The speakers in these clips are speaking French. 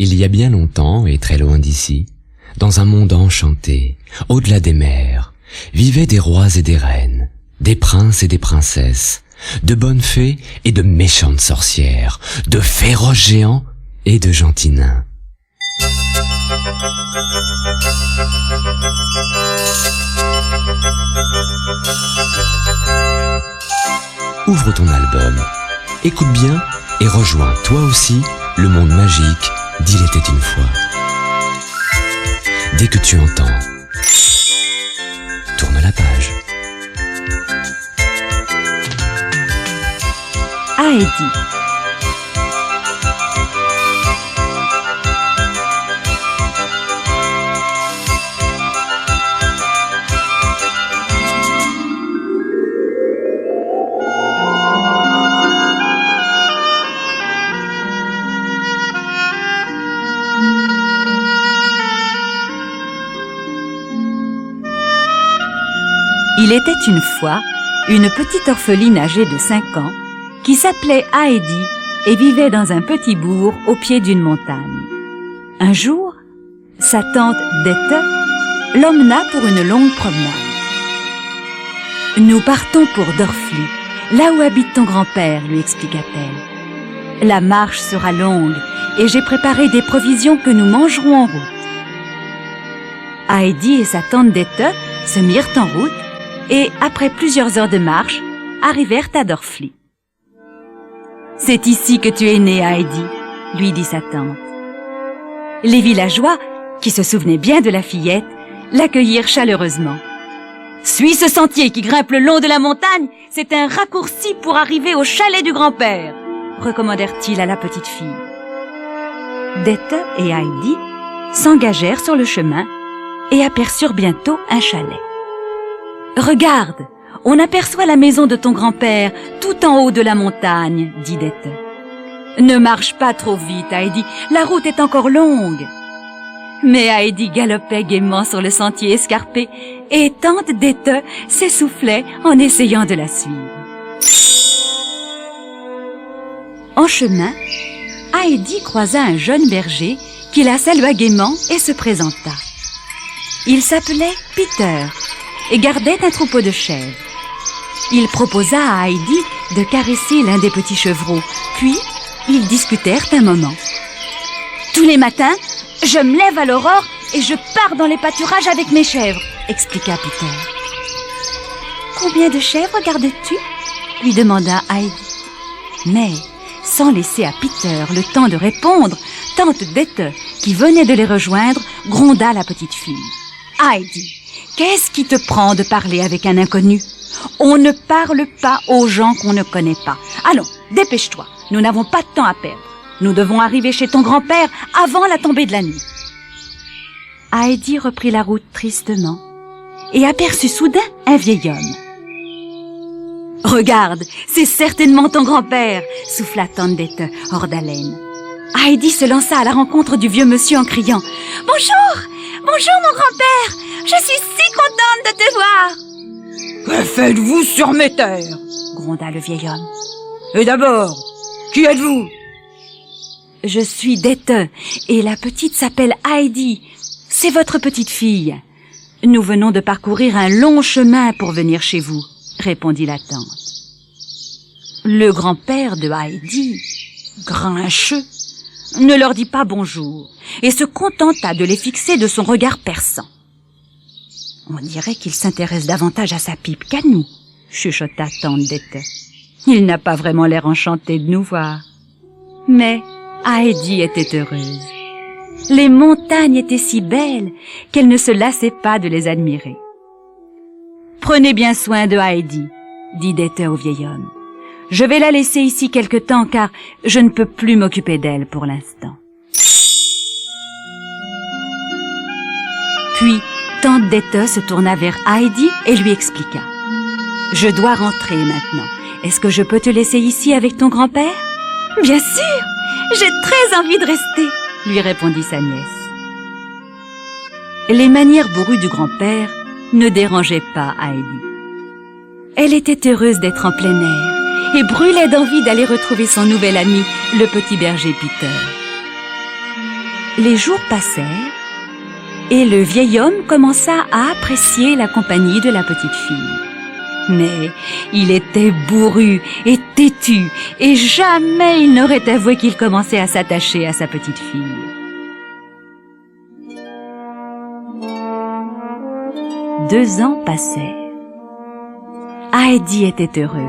Il y a bien longtemps et très loin d'ici, dans un monde enchanté, au-delà des mers, vivaient des rois et des reines, des princes et des princesses, de bonnes fées et de méchantes sorcières, de féroces géants et de gentils nains. Ouvre ton album, écoute bien et rejoins toi aussi le monde magique d'Il était une fois. Dès que tu entends, tourne la page. Heidi. Il était une fois une petite orpheline âgée de 5 ans qui s'appelait Heidi et vivait dans un petit bourg au pied d'une montagne. Un jour, sa tante Dette l'emmena pour une longue promenade. « Nous partons pour Dorfli, là où habite ton grand-père, lui expliqua-t-elle. La marche sera longue et j'ai préparé des provisions que nous mangerons en route. » Heidi et sa tante Dette se mirent en route et, après plusieurs heures de marche, arrivèrent à Dorfli. « C'est ici que tu es née, Heidi, » lui dit sa tante. Les villageois, qui se souvenaient bien de la fillette, l'accueillirent chaleureusement. « Suis ce sentier qui grimpe le long de la montagne, c'est un raccourci pour arriver au chalet du grand-père, » recommandèrent-ils à la petite fille. Dette et Heidi s'engagèrent sur le chemin et aperçurent bientôt un chalet. « Regarde, on aperçoit la maison de ton grand-père tout en haut de la montagne, » dit Dette. « Ne marche pas trop vite, Heidi, la route est encore longue. » Mais Heidi galopait gaiement sur le sentier escarpé et tante Dette s'essoufflait en essayant de la suivre. En chemin, Heidi croisa un jeune berger qui la salua gaiement et se présenta. Il s'appelait Peter et gardait un troupeau de chèvres. Il proposa à Heidi de caresser l'un des petits chevreaux, puis ils discutèrent un moment. « Tous les matins, je me lève à l'aurore et je pars dans les pâturages avec mes chèvres, » expliqua Peter. « Combien de chèvres gardes-tu » lui demanda Heidi. Mais, sans laisser à Peter le temps de répondre, tante Dette, qui venait de les rejoindre, gronda la petite fille. « Heidi, qu'est-ce qui te prend de parler avec un inconnu ? On ne parle pas aux gens qu'on ne connaît pas. Allons, dépêche-toi, nous n'avons pas de temps à perdre. Nous devons arriver chez ton grand-père avant la tombée de la nuit. » Heidi reprit la route tristement et aperçut soudain un vieil homme. « Regarde, c'est certainement ton grand-père » souffla tante Dette hors d'haleine. Heidi se lança à la rencontre du vieux monsieur en criant « Bonjour, bonjour mon grand-père, je suis si contente de te voir !»« Que faites-vous sur mes terres ?» gronda le vieil homme. « Et d'abord, qui êtes-vous ?»« Je suis Dette et la petite s'appelle Heidi. C'est votre petite fille. Nous venons de parcourir un long chemin pour venir chez vous, » répondit la tante. Le grand-père de Heidi, grincheux, ne leur dit pas bonjour et se contenta de les fixer de son regard perçant. « On dirait qu'il s'intéresse davantage à sa pipe qu'à nous, » chuchota tante Dette. « Il n'a pas vraiment l'air enchanté de nous voir. » Mais Heidi était heureuse. Les montagnes étaient si belles qu'elle ne se lassait pas de les admirer. « Prenez bien soin de Heidi, » dit Dette au vieil homme. « Je vais la laisser ici quelque temps car je ne peux plus m'occuper d'elle pour l'instant. » Puis, tante Dette se tourna vers Heidi et lui expliqua. « Je dois rentrer maintenant. Est-ce que je peux te laisser ici avec ton grand-père ?»« Bien sûr, j'ai très envie de rester !» lui répondit sa nièce. Les manières bourrues du grand-père ne dérangeaient pas Heidi. Elle était heureuse d'être en plein air et brûlait d'envie d'aller retrouver son nouvel ami, le petit berger Peter. Les jours passèrent et le vieil homme commença à apprécier la compagnie de la petite fille. Mais il était bourru et têtu et jamais il n'aurait avoué qu'il commençait à s'attacher à sa petite fille. Deux ans passèrent. Heidi était heureuse.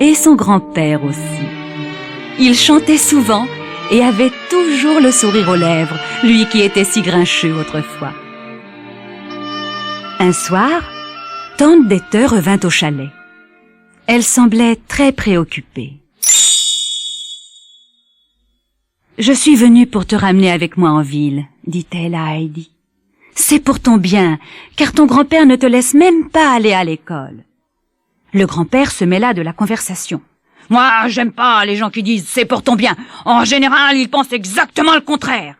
Et son grand-père aussi. Il chantait souvent et avait toujours le sourire aux lèvres, lui qui était si grincheux autrefois. Un soir, tante Dete revint au chalet. Elle semblait très préoccupée. « Je suis venue pour te ramener avec moi en ville, dit-elle à Heidi. C'est pour ton bien, car ton grand-père ne te laisse même pas aller à l'école. » Le grand-père se mêla de la conversation. « Moi, j'aime pas les gens qui disent « c'est pour ton bien ». En général, ils pensent exactement le contraire. »«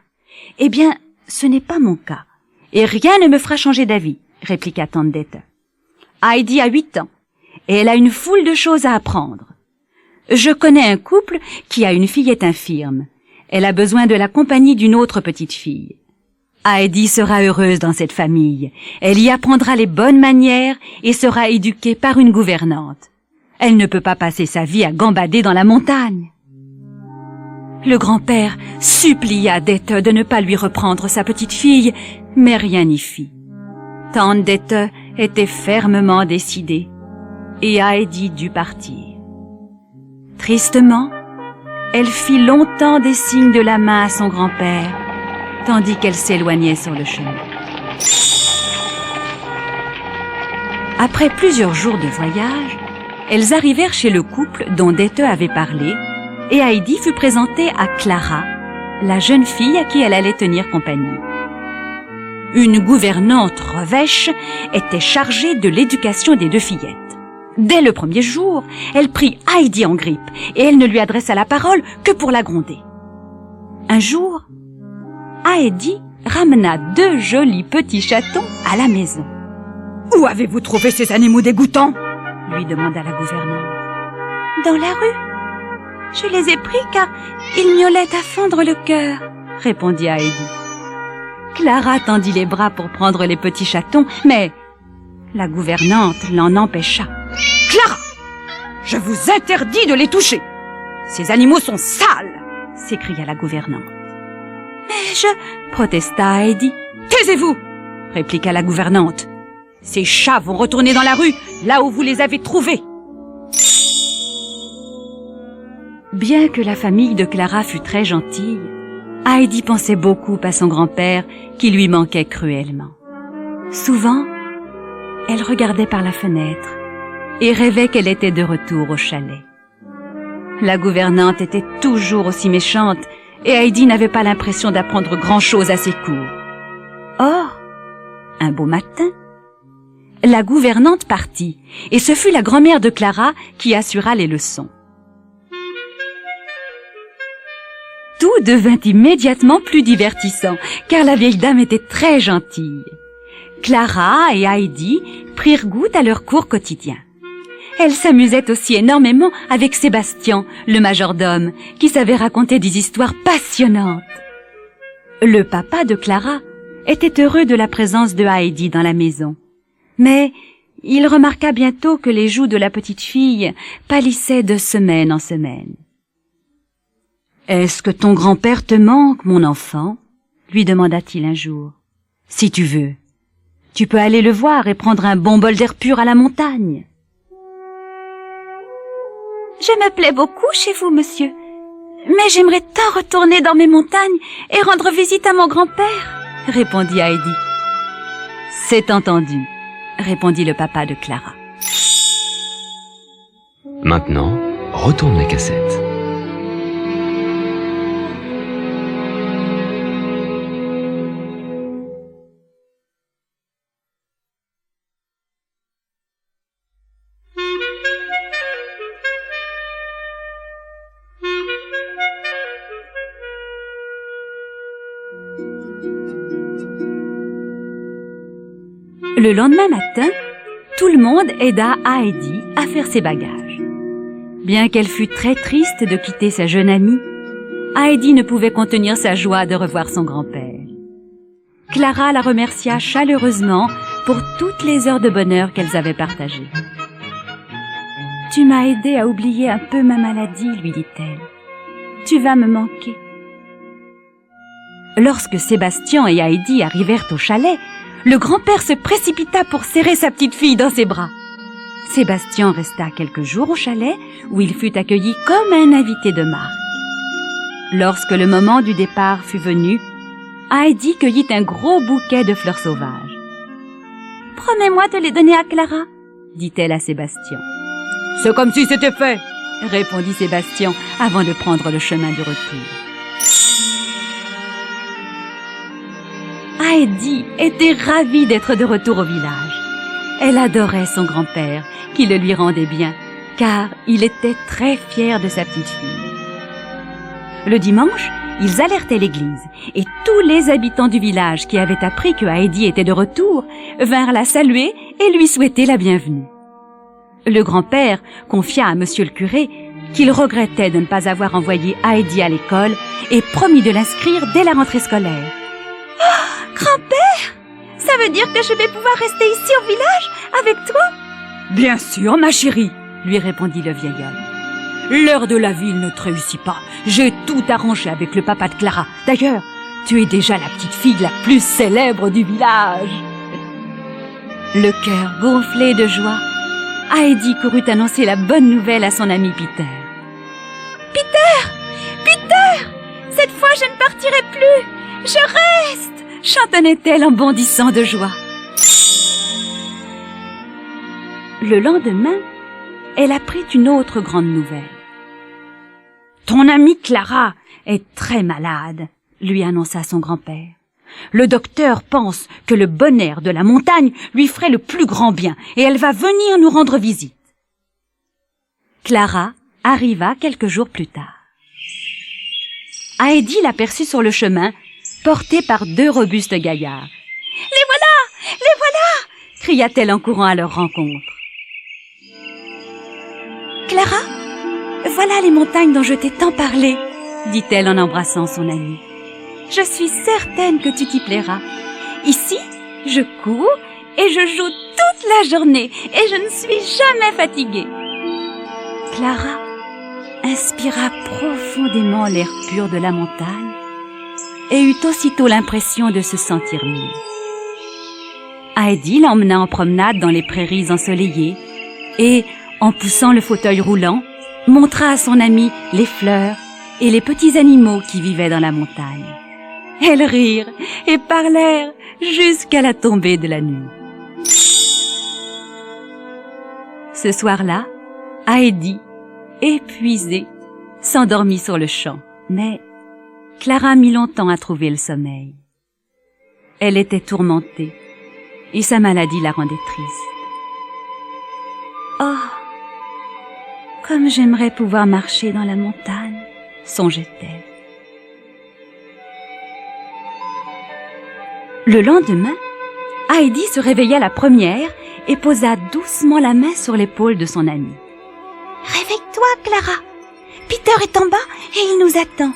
Eh bien, ce n'est pas mon cas, et rien ne me fera changer d'avis, » répliqua tante Dete. « Heidi a 8 ans, et elle a une foule de choses à apprendre. Je connais un couple qui a une fillette infirme. Elle a besoin de la compagnie d'une autre petite fille. Heidi sera heureuse dans cette famille. Elle y apprendra les bonnes manières et sera éduquée par une gouvernante. Elle ne peut pas passer sa vie à gambader dans la montagne. » Le grand-père supplia Dete de ne pas lui reprendre sa petite fille, mais rien n'y fit. Tante Dete était fermement décidée, et Heidi dut partir. Tristement, elle fit longtemps des signes de la main à son grand-père, tandis qu'elle s'éloignait sur le chemin. Après plusieurs jours de voyage, elles arrivèrent chez le couple dont Dete avait parlé, et Heidi fut présentée à Clara, la jeune fille à qui elle allait tenir compagnie. Une gouvernante revêche était chargée de l'éducation des deux fillettes. Dès le premier jour, elle prit Heidi en grippe, et elle ne lui adressa la parole que pour la gronder. Un jour, Heidi ramena 2 jolis petits chatons à la maison. « Où avez-vous trouvé ces animaux dégoûtants ?» lui demanda la gouvernante. « Dans la rue. Je les ai pris car ils miaulaient à fendre le cœur, » répondit Heidi. Clara tendit les bras pour prendre les petits chatons, mais la gouvernante l'en empêcha. « Clara, je vous interdis de les toucher. Ces animaux sont sales !» s'écria la gouvernante. « Mais je... » protesta Heidi. « Taisez-vous !» répliqua la gouvernante. « Ces chats vont retourner dans la rue, là où vous les avez trouvés. » Bien que la famille de Clara fût très gentille, Heidi pensait beaucoup à son grand-père qui lui manquait cruellement. Souvent, elle regardait par la fenêtre et rêvait qu'elle était de retour au chalet. La gouvernante était toujours aussi méchante et Heidi n'avait pas l'impression d'apprendre grand-chose à ses cours. Or, un beau matin, la gouvernante partit et ce fut la grand-mère de Clara qui assura les leçons. Tout devint immédiatement plus divertissant, car la vieille dame était très gentille. Clara et Heidi prirent goût à leur cours quotidien. Elles s'amusaient aussi énormément avec Sébastien, le majordome, qui savait raconter des histoires passionnantes. Le papa de Clara était heureux de la présence de Heidi dans la maison. Mais il remarqua bientôt que les joues de la petite fille pâlissaient de semaine en semaine. « Est-ce que ton grand-père te manque, mon enfant ?» lui demanda-t-il un jour. « Si tu veux, tu peux aller le voir et prendre un bon bol d'air pur à la montagne. »« Je me plais beaucoup chez vous, monsieur, mais j'aimerais tant retourner dans mes montagnes et rendre visite à mon grand-père, » répondit Heidi. « C'est entendu, » répondit le papa de Clara. Maintenant, retourne la cassette. Le lendemain matin, tout le monde aida Heidi à faire ses bagages. Bien qu'elle fût très triste de quitter sa jeune amie, Heidi ne pouvait contenir sa joie de revoir son grand-père. Clara la remercia chaleureusement pour toutes les heures de bonheur qu'elles avaient partagées. « Tu m'as aidé à oublier un peu ma maladie, lui dit-elle. Tu vas me manquer. » Lorsque Sébastien et Heidi arrivèrent au chalet, le grand-père se précipita pour serrer sa petite fille dans ses bras. Sébastien resta quelques jours au chalet où il fut accueilli comme un invité de marque. Lorsque le moment du départ fut venu, Heidi cueillit un gros bouquet de fleurs sauvages. « Promets-moi de les donner à Clara, » dit-elle à Sébastien. « C'est comme si c'était fait, » répondit Sébastien avant de prendre le chemin du retour. Heidi était ravie d'être de retour au village. Elle adorait son grand-père, qui le lui rendait bien, car il était très fier de sa petite fille. Le dimanche, ils alertaient l'église, et tous les habitants du village qui avaient appris que Heidi était de retour vinrent la saluer et lui souhaiter la bienvenue. Le grand-père confia à monsieur le curé qu'il regrettait de ne pas avoir envoyé Heidi à l'école et promit de l'inscrire dès la rentrée scolaire. « Grand-père, ça veut dire que je vais pouvoir rester ici au village avec toi ?»« Bien sûr, ma chérie, » lui répondit le vieil homme. « L'heure de la ville ne te réussit pas. J'ai tout arrangé avec le papa de Clara. D'ailleurs, tu es déjà la petite fille la plus célèbre du village. » Le cœur gonflé de joie, Heidi courut annoncer la bonne nouvelle à son ami Peter. « Peter, cette fois je ne partirai plus. Je reste !» chantonnait-elle en bondissant de joie. Le lendemain, elle apprit une autre grande nouvelle. « Ton amie Clara est très malade, » lui annonça son grand-père. « Le docteur pense que le bon air de la montagne lui ferait le plus grand bien et elle va venir nous rendre visite. » Clara arriva quelques jours plus tard. Heidi l'aperçut sur le chemin, portée par deux robustes gaillards. « Les voilà !» cria-t-elle en courant à leur rencontre. « Clara, voilà les montagnes dont je t'ai tant parlé, » dit-elle en embrassant son amie. « Je suis certaine que tu t'y plairas. Ici, je cours et je joue toute la journée et je ne suis jamais fatiguée. » Clara inspira profondément l'air pur de la montagne et eut aussitôt l'impression de se sentir mieux. Heidi l'emmena en promenade dans les prairies ensoleillées et, en poussant le fauteuil roulant, montra à son amie les fleurs et les petits animaux qui vivaient dans la montagne. Elles rirent et parlèrent jusqu'à la tombée de la nuit. Ce soir-là, Heidi, épuisée, s'endormit sur le champ, mais Clara mit longtemps à trouver le sommeil. Elle était tourmentée et sa maladie la rendait triste. « Oh, comme j'aimerais pouvoir marcher dans la montagne !» songeait-elle. Le lendemain, Heidi se réveilla la première et posa doucement la main sur l'épaule de son amie. « Réveille-toi, Clara. Peter est en bas et il nous attend.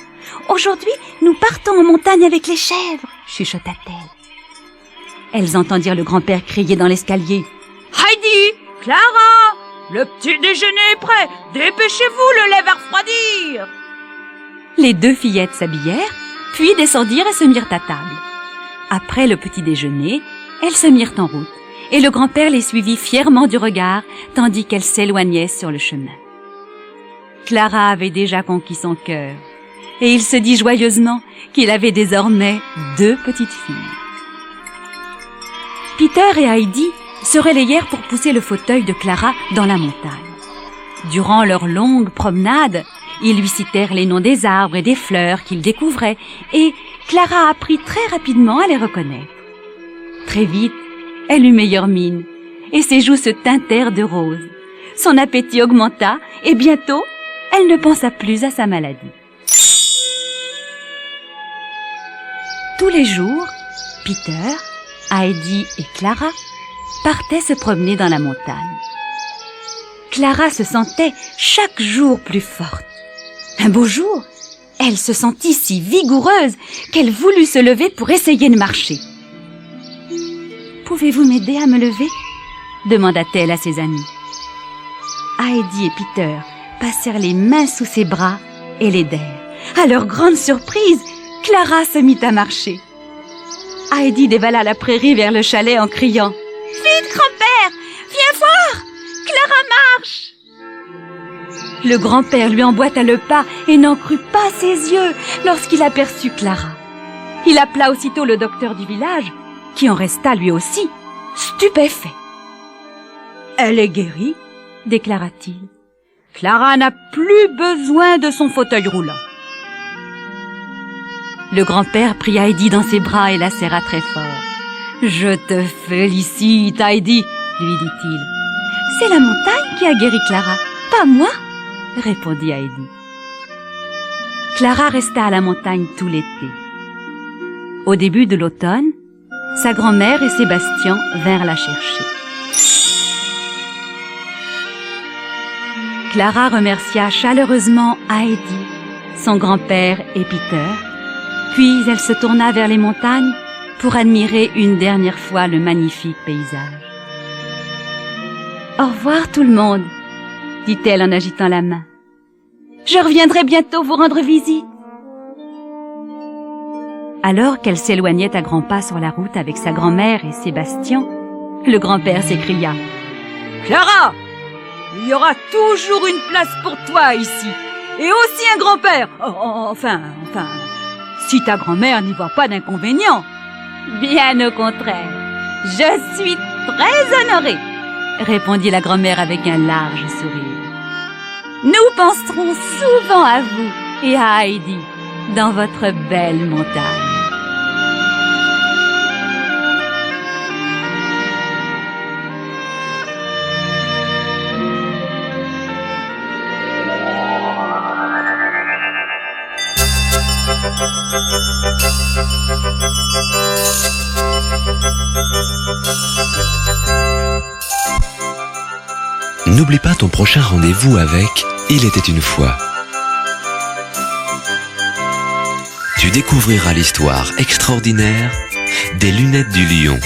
Aujourd'hui, nous partons en montagne avec les chèvres, » chuchota-t-elle. Elles entendirent le grand-père crier dans l'escalier. « Heidi, Clara, le petit déjeuner est prêt. Dépêchez-vous, le lait va refroidir. » Les deux fillettes s'habillèrent, puis descendirent et se mirent à table. Après le petit déjeuner, elles se mirent en route, et le grand-père les suivit fièrement du regard, tandis qu'elles s'éloignaient sur le chemin. Clara avait déjà conquis son cœur, et il se dit joyeusement qu'il avait désormais 2 petites filles. Peter et Heidi se relayèrent pour pousser le fauteuil de Clara dans la montagne. Durant leur longue promenade, ils lui citèrent les noms des arbres et des fleurs qu'ils découvraient, et Clara apprit très rapidement à les reconnaître. Très vite, elle eut meilleure mine, et ses joues se teintèrent de rose. Son appétit augmenta, et bientôt, elle ne pensa plus à sa maladie. Tous les jours, Peter, Heidi et Clara partaient se promener dans la montagne. Clara se sentait chaque jour plus forte. Un beau jour, Elle se sentit si vigoureuse qu'elle voulut se lever pour essayer de marcher. « Pouvez-vous m'aider à me lever ?» demanda-t-elle à ses amis. Heidi et Peter passèrent les mains sous ses bras et l'aidèrent. À leur grande surprise, Clara se mit à marcher. Heidi dévala la prairie vers le chalet en criant « Vite, grand-père, viens voir, Clara marche !» Le grand-père lui emboîta le pas et n'en crut pas ses yeux lorsqu'il aperçut Clara. Il appela aussitôt le docteur du village, qui en resta lui aussi stupéfait. « Elle est guérie », déclara-t-il. « Clara n'a plus besoin de son fauteuil roulant. » Le grand-père prit Heidi dans ses bras et la serra très fort. « Je te félicite, Heidi, » lui dit-il. « C'est la montagne qui a guéri Clara, pas moi, » répondit Heidi. Clara resta à la montagne tout l'été. Au début de l'automne, sa grand-mère et Sébastien vinrent la chercher. Clara remercia chaleureusement Heidi, son grand-père et Peter, puis elle se tourna vers les montagnes pour admirer une dernière fois le magnifique paysage. « Au revoir tout le monde !» dit-elle en agitant la main. « Je reviendrai bientôt vous rendre visite. » Alors qu'elle s'éloignait à grands pas sur la route avec sa grand-mère et Sébastien, le grand-père s'écria « Clara, il y aura toujours une place pour toi ici, et aussi un grand-père. Enfin, si ta grand-mère n'y voit pas d'inconvénient. » « Bien au contraire, je suis très honorée, » répondit la grand-mère avec un large sourire. « Nous penserons souvent à vous et à Heidi dans votre belle montagne. » N'oublie pas ton prochain rendez-vous avec Il était une fois. Tu découvriras l'histoire extraordinaire des lunettes du lion.